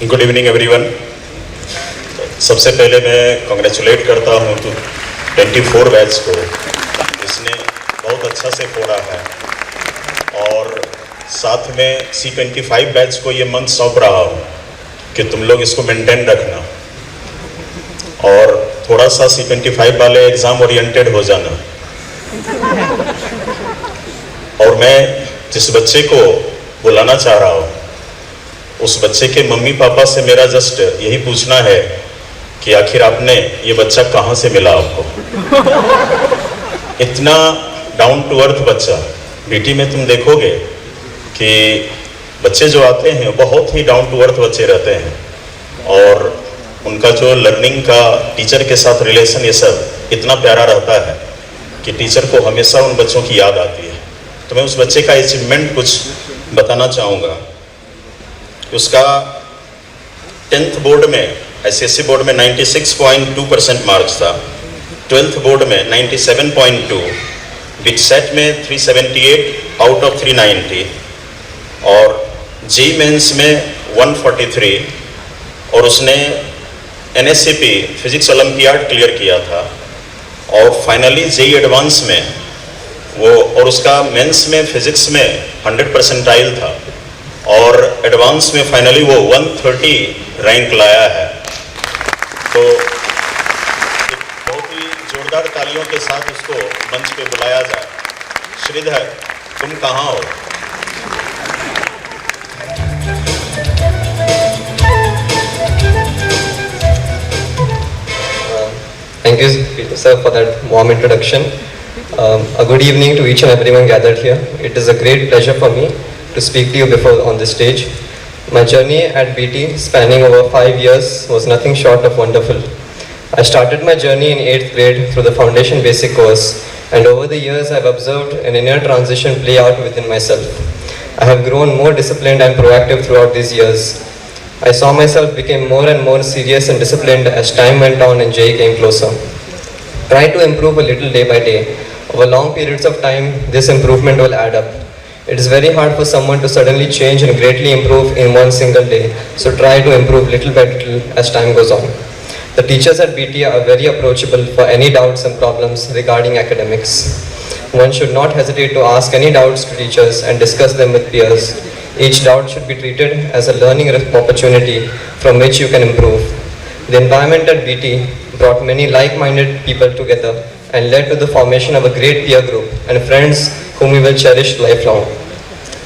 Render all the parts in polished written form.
Good evening everyone. सबसे पहले मैं कॉन्ग्रेचुलेट करता हूँ तो 24 बैच को, इसने बहुत अच्छा से फोड़ा है, और साथ में C25 बैच को ये मंथ सौंप रहा हूँ कि तुम लोग इसको मेंटेन रखना और थोड़ा सा C25 वाले एग्ज़ाम ओरिएंटेड हो जाना। और मैं जिस बच्चे को बुलाना चाह रहा हूँ उस बच्चे के मम्मी पापा से मेरा जस्ट यही पूछना है कि आखिर आपने ये बच्चा कहाँ से मिला आपको। इतना डाउन टू अर्थ बच्चा। बीटी में तुम देखोगे कि बच्चे जो आते हैं बहुत ही डाउन टू अर्थ बच्चे रहते हैं, और उनका जो लर्निंग का टीचर के साथ रिलेशन ये सब इतना प्यारा रहता है कि टीचर को हमेशा उन बच्चों की याद आती है। तो मैं उस बच्चे का अचीवमेंट कुछ बताना चाहूँगा। उसका 10th बोर्ड में SSC बोर्ड में 96.2% मार्क्स था, 12th बोर्ड में 97.2, बिट सेट में 378 आउट ऑफ 390, और जी मेंस में 143, और उसने NSCP फिजिक्स ओलंपियाड क्लियर किया था, और फाइनली जेई एडवांस में वो, और उसका मेंस में फिजिक्स में 100 परसेंटाइल था, और एडवांस में फाइनली वो 130 रैंक लाया है। तो बहुत ही जोरदार तालियों के साथ उसको मंच पे बुलाया जाए। श्रीधर, तुम कहाँ हो? Thank you, sir, for that warm introduction. A good evening to each and everyone gathered here. It is a great pleasure for me to speak to you before on this stage. My journey at BT, spanning over 5 years, was nothing short of wonderful. I started my journey in 8th grade through the foundation basic course, and over the years I've observed an inner transition play out within myself. I have grown more disciplined and proactive throughout these years. I saw myself become more and more serious and disciplined as time went on and JEE came closer. Try to improve a little day by day. Over long periods of time, this improvement will add up. It is very hard for someone to suddenly change and greatly improve in one single day. So try to improve little by little as time goes on. The teachers at BT are very approachable for any doubts and problems regarding academics. One should not hesitate to ask any doubts to teachers and discuss them with peers. Each doubt should be treated as a learning opportunity from which you can improve. The environment at BT brought many like-minded people together and led to the formation of a great peer group and friends whom we will cherish lifelong.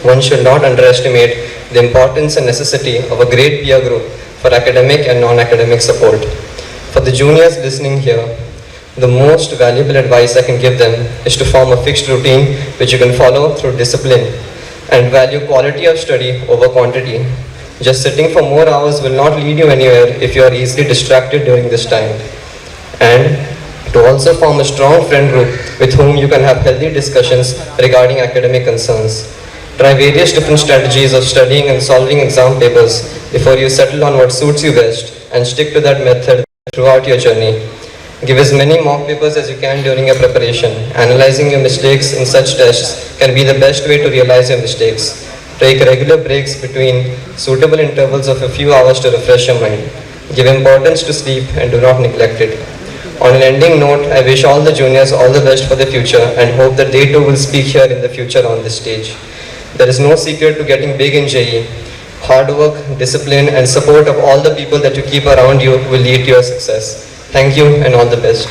One should not underestimate the importance and necessity of a great peer group for academic and non-academic support. For the juniors listening here, the most valuable advice I can give them is to form a fixed routine which you can follow through discipline and value quality of study over quantity. Just sitting for more hours will not lead you anywhere if you are easily distracted during this time. And to also form a strong friend group with whom you can have healthy discussions regarding academic concerns. Try various different strategies of studying and solving exam papers before you settle on what suits you best, and stick to that method throughout your journey. Give as many mock papers as you can during your preparation. Analyzing your mistakes in such tests can be the best way to realize your mistakes. Take regular breaks between suitable intervals of a few hours to refresh your mind. Give importance to sleep and do not neglect it. On an ending note, I wish all the juniors all the best for the future and hope that they too will speak here in the future on this stage. There is no secret to getting big in JEE. Hard work, discipline, and support of all the people that you keep around you will lead to your success. Thank you and all the best.